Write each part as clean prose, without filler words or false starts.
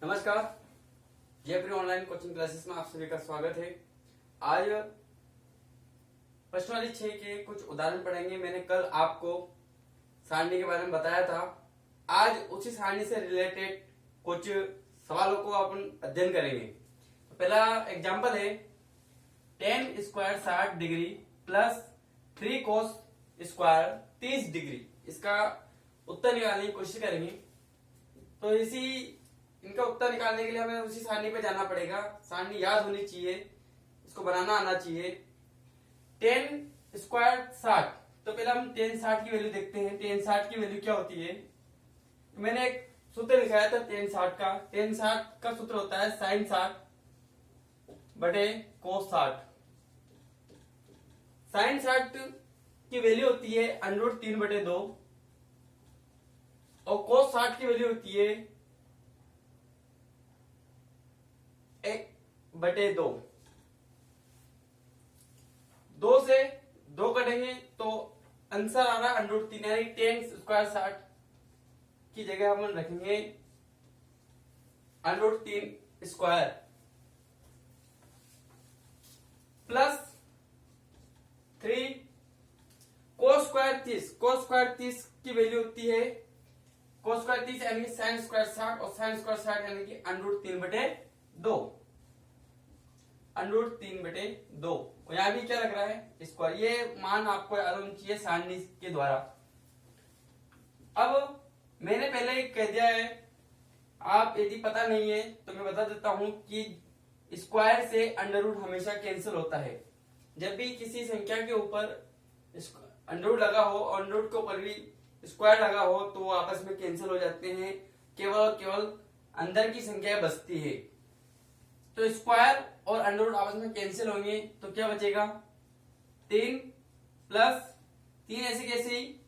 नमस्कार, जयपुरी online coaching classes में आप सभी का स्वागत है। आज प्रश्नावली 6 के कुछ उदाहरण पढ़ेंगे। मैंने कल आपको सारणी के बारे में बताया था। आज उसी सारणी से रिलेटेड कुछ सवालों को अपन अध्ययन करेंगे। तो पहला एग्जांपल है 10 square 60 degree plus 3 cos square 30 degree. इसका उत्तर निकालने की कोशिश करेंगे। तो इनका उत्तर निकालने के लिए हमें उसी सारणी पे जाना पड़ेगा। सारणी याद होनी चाहिए, इसको बनाना आना चाहिए। 10 स्क्वायर 60, तो पहले हम 10 60 की वैल्यू देखते हैं। 10 60 की वैल्यू क्या होती है? तो मैंने एक सूत्र लिखाया था 10 60 का। 10 60 का सूत्र होता है साइन 60 बटे कोस 60। साइन 60 की वैल्यू होती है √3/2 और कोस 60 की वैल्यू होती है 1/2। 2 से 2 कटेंगे तो आंसर आ रहा है √3, यानी 10 स्क्वायर 60 की जगह हम रखेंगे √3 square plus 3 cos square 30। Cos square 30 की वैल्यू होती है कोस स्क्वायर 30 यानी कि साइन स्क्वायर 60 और साइन स्क्वायर 60 यानी कि √3/2। √3/2 और यहां भी क्या लग रहा है स्क्वायर। ये मान आपको याद होना चाहिए सारणी के द्वारा। अब मैंने पहले ही कह दिया है, आप यदि पता नहीं है तो मैं बता देता हूं कि स्क्वायर से √ हमेशा कैंसिल होता है। जब भी किसी संख्या के ऊपर √ लगा हो और √ के ऊपर भी स्क्वायर लगा हो तो वो आपस में कैंसिल हो जाते हैं। केवल अंदर की संख्या बचती है। तो स्क्वायर और √ आपस में कैंसिल होंगे तो क्या बचेगा? 3 प्लस 3 ऐसे कैसे ही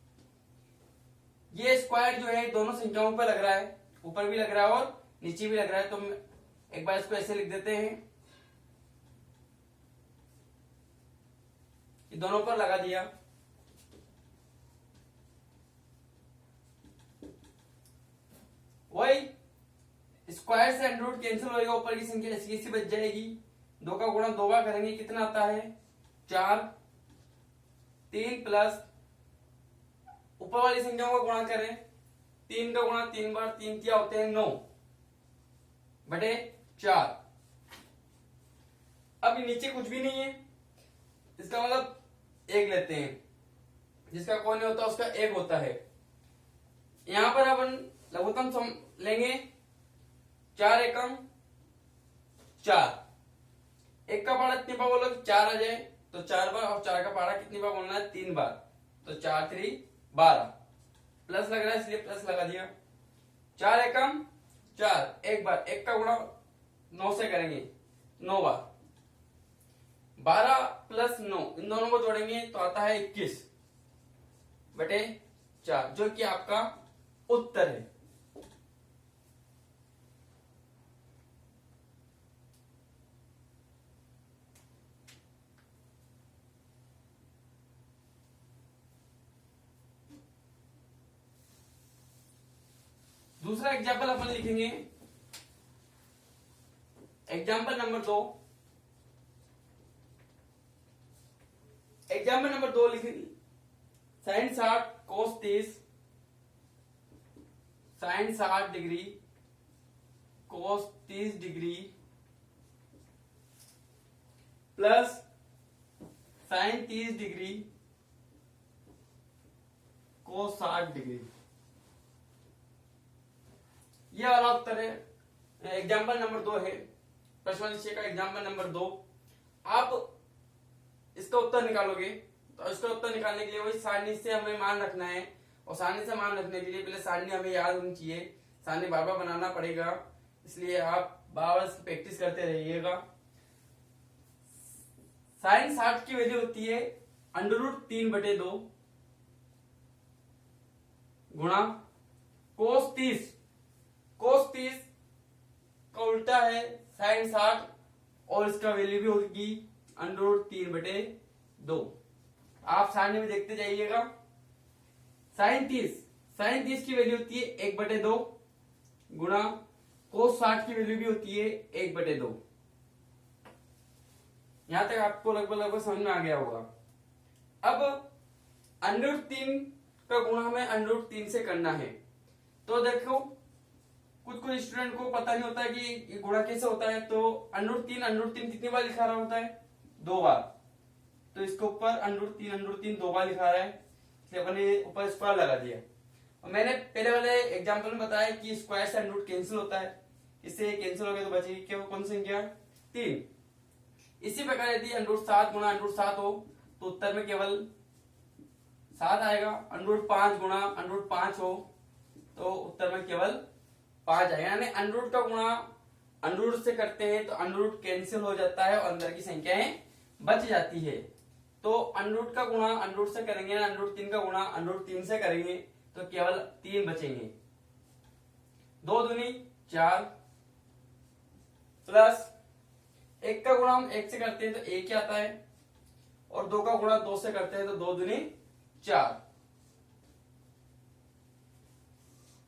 ये स्क्वायर जो है दोनों संख्याओं पर लग रहा है, ऊपर भी लग रहा है और नीचे भी लग रहा है। तो एक बार इसको ऐसे लिख देते हैं कि दोनों पर लगा दिया। वही स्क्वायर से √ कैंसिल होएगा, ऊपर की संख्या ऐसी कैसी बच जाएगी। 2 का गुणा 2 बार करेंगे कितना आता है? 4। 3 प्लस ऊपर वाली संख्याओं का गुणा करें, 3 का गुणा 3 बार, 3 क्या होते हैं 9/4। अब नीचे कुछ भी नहीं है, इसका मतलब 1 लेते हैं। जिसका कोई नहीं होता उसका 1 होता है। यहां पर अपन लघुत्तम सम लेंगे 4 एकम 4। 1 का पारा कितनी बार बोलो? 4 आ जाए तो 4 बार, और 4 का पारा कितनी बार बोलना है? 3 बार। तो 4 3 12 प्लस लग रहा है इसलिए प्लस लगा दिया। 4 एकम 4, 1 बार, 1 का गुणा 9 से करेंगे 9 बार। 12 प्लस 9 इन दोनों को जोड़ेंगे तो आता है 21/4, जो कि आपका उत्तर है। दूसरा एग्जाम्पल अपन लिखेंगे, एग्जाम्पल नंबर 2। एग्जाम्पल नंबर 2 लिखेंगे sine 60 cos 30, sine 60 degree cos 30 degree plus sine 30 degree cos 60 degree. यह वाला उत्तर है। एग्जाम्पल नंबर 2 है, प्रश्न 6 का एग्जाम्पल नंबर 2। आप इसका उत्तर निकालोगे तो इसका उत्तर निकालने के लिए वही सारणी से हमें मान रखना है। और सारणी से मान रखने के लिए पहले सारणी हमें याद होनी चाहिए। सारणी बार बार बनाना पड़ेगा, इसलिए आप बार प्रैक्टिस करते रहिएगा। साइन 60 की वैल्यू होती है √3/2 गुणा कोस 30। कोस 30 का उल्टा है साइन 60 और इसका वैल्यू भी होगी √3/2। आप सारणी में देखते जाइएगा। साइन 30 की वैल्यू होती है 1/2 गुणा cos 60 की वैल्यू भी होती है 1/2। यहां तक आपको लगभग समझ में आ गया होगा। अब √3 का गुणा हमें √3 से करना है। तो देखो कुछ स्टूडेंट को पता नहीं होता है कि ये गुणा कैसे होता है। तो √3 कितनी बार लिखा रहा होता है? 2 बार। तो इसके ऊपर √3 2 बार लिखा रहा है, इसलिए अपने ऊपर स्क्वायर लगा दिया। और मैंने पहले वाले एग्जांपल में बताया कि स्क्वायर से √ कैंसिल होता है, इससे कैंसिल हो गया तो बचेगी केवल कौन सी संख्या? 3। इसी प्रकार यदि √7 गुणा √7 हो तो उत्तर में केवल 7 आएगा। √5 गुणा √5 हो तो उत्तर में केवल 5 आएगा। यानी √ का गुणा √ से करते हैं तो √ कैंसिल हो जाता है और अंदर की संख्याएं बच जाती है। तो √ का गुणा √ से करेंगे, √3 का गुणा √3 से करेंगे तो केवल 3 बचेंगे। 2 दूनी 4 प्लस 1 का गुणा हम 1 से करते हैं तो 1 ही आता है, और 2 का गुणा 2 से करते हैं तो 2 दूनी 4।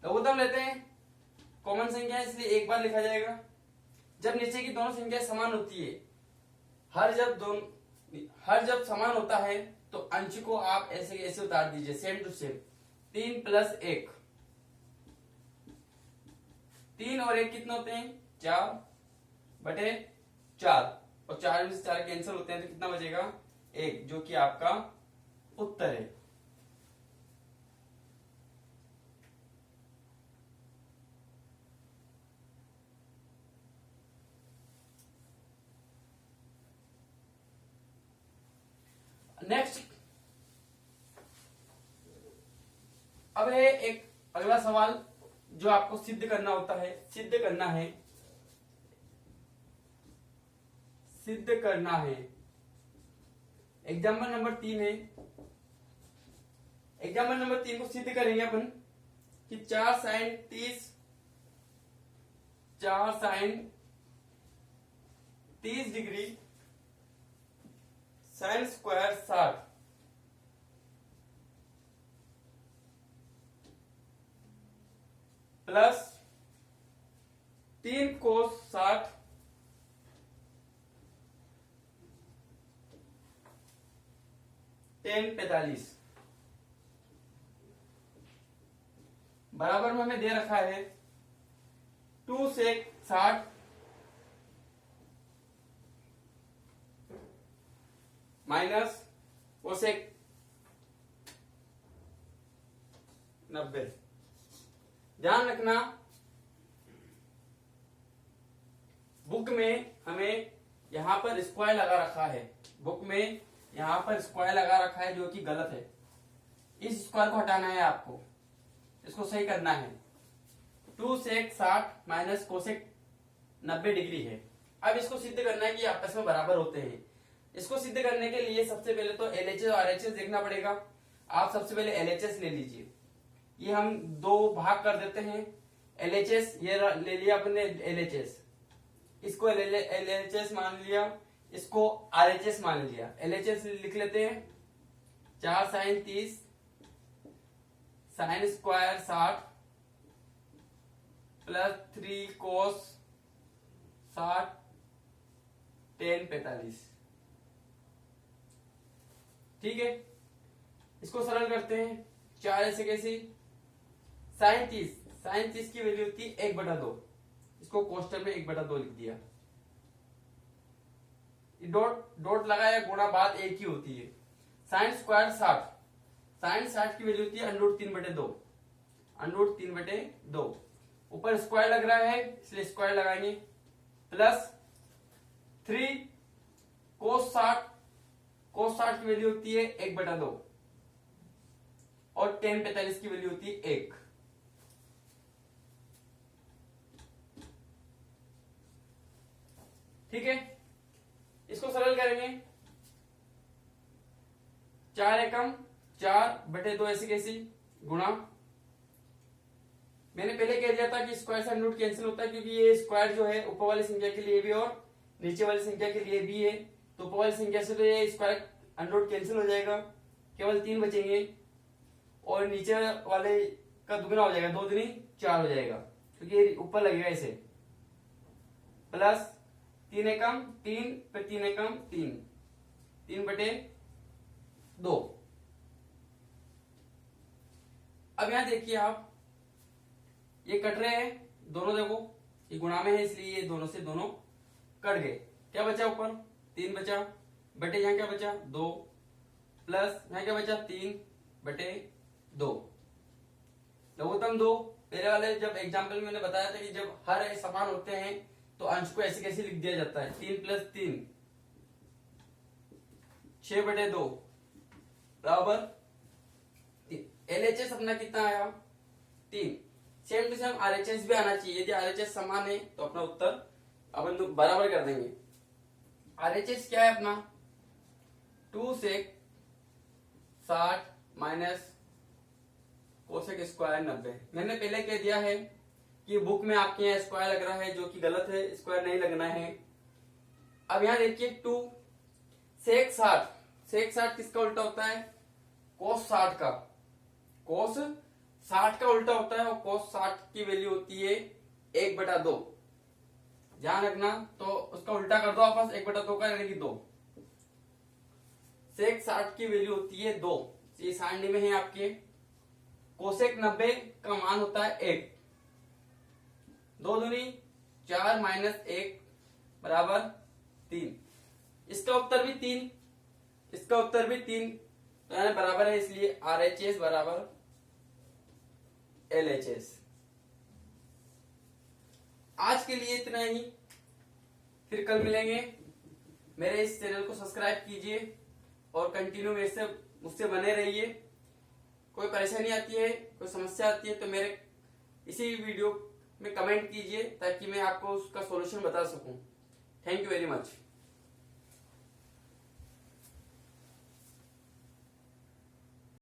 लघुत्तम लेते हैं, कॉमन संख्या है इसलिए एक बार लिखा जाएगा। जब नीचे की दोनों संख्या समान होती है, हर जब समान होता है तो अंश को आप ऐसे ऐसे उतार दीजिए, सेम टू सेम। 3 प्लस 1, 3 और 1 कितने होते हैं? 4/4, और 4 में से 4 कैंसिल होते हैं तो कितना बचेगा? 1, जो कि आपका उत्तर है। नेक्स्ट, अब है एक अगला सवाल जो आपको सिद्ध करना होता है। सिद्ध करना है। एग्जाम्पल नंबर 3 है। एग्जाम्पल नंबर 3 को सिद्ध करेंगे अपन कि 4 sin 30 degree sin square 60 plus 3 cos 60 tan 45 बराबर में हमें दे रखा है 2 sec 60 माइनस कोसेक 90। ध्यान रखना, बुक में हमें यहां पर स्क्वायर लगा रखा है, जो कि गलत है। इस स्क्वायर को हटाना है आपको, इसको सही करना है। 2 sec 60 माइनस कोसेक 90 डिग्री है। अब इसको सिद्ध करना है कि आपस में बराबर होते हैं। इसको सिद्ध करने के लिए सबसे पहले तो LHS और RHS देखना पड़ेगा। आप सबसे पहले LHS ले लीजिए। ये हम 2 भाग कर देते हैं। LHS ये ले लिया अपने LHS, इसको LHS मान लिया, इसको RHS मान लिया। LHS लिख लेते हैं 4 sin 30 sin square 60 plus 3 cos 60 tan 45। ठीक है, इसको सरल करते हैं। 4 ऐसे कैसे? sin 30 की वैल्यू होती है 1/2, इसको कोष्टक में 1/2 लिख दिया। डॉट लगाया, गुणा बात एक ही होती है। sin स्क्वायर 60 की वैल्यू होती है √3/2। ऊपर स्क्वायर लग रहा है इसलिए स्क्वायर लगाएंगे, प्लस 3 cos 60 की वैल्यू होती है 1/2, और tan 45 की वैल्यू होती है 1। ठीक है, इसको सरल करेंगे। 4 एकम 4/2 ऐसे कैसी गुणा, मैंने पहले कह दिया था कि स्क्वायर से √ कैंसिल होता है, क्योंकि ये स्क्वायर जो है ऊपर वाली संख्या के लिए भी और नीचे वाली संख्या के लिए भी है। तो ऊपर वाली संख्या से तो ये स्क्वायर √ कैंसिल हो जाएगा, केवल 3 बचेंगे, और नीचे वाले का दुगना हो जाएगा, 2 दूनी 4 हो जाएगा, क्योंकि ऊपर लगेगा इसे। प्लस 3 एकम 3, फिर 3 एकम 3, 3/2। अब यहां देखिए आप, ये कट रहे हैं दोनों, देखो ये गुणा में है इसलिए ये दोनों से दोनों कट गए। क्या बचा ऊपर 3 बचा, बटे यहां क्या बचा 2, प्लस यहां क्या बचा 3/2। लघुत्तम 2, पहले वाले जब एग्जाम्पल में मैंने बताया था कि जब हर समान होते हैं तो अंश को ऐसे कैसे लिख दिया जाता है, 3 + 3 6/2 बराबर 3। LHS अपना कितना आया 3। सेम टू सेम RHS भी आना चाहिए, यदि RHS समान है तो अपना उत्तर अपन बराबर कर देंगे। RHS क्या है अपना 2 sec 60 माइनस कोसेक स्क्वायर 90। मैंने पहले कह दिया है कि बुक में आपके यहाँ स्क्वायर लग रहा है, जो कि गलत है, स्क्वायर नहीं लगना है। अब यहाँ देखिए 2 sec 60, sec 60 किसका उल्टा होता है cos 60 का, cos 60 का उल्टा होता है और cos 60 की वैल्यू होती है 1/2। ध्यान रखना, तो उसका उल्टा कर दो आपस 1/2 का, यानी कि 2। sec 60 की वैल्यू होती है 2, ये सारणी में है आपके। कोसेक 90 का मान होता है 1, 2 दूनी 4 माइनस 1 बराबर 3। इसका उत्तर भी 3, इसका उत्तर भी 3, तो यानी बराबर है, इसलिए RHS बराबर LHS। आज के लिए इतना ही, फिर कल मिलेंगे। मेरे इस चैनल को सब्सक्राइब कीजिए और कंटिन्यू मेरे से मुझसे बने रहिए। कोई परेशानी आती है, कोई समस्या आती है तो मेरे इसी वीडियो में कमेंट कीजिए ताकि मैं आपको उसका सॉल्यूशन बता सकूं। Thank you very much.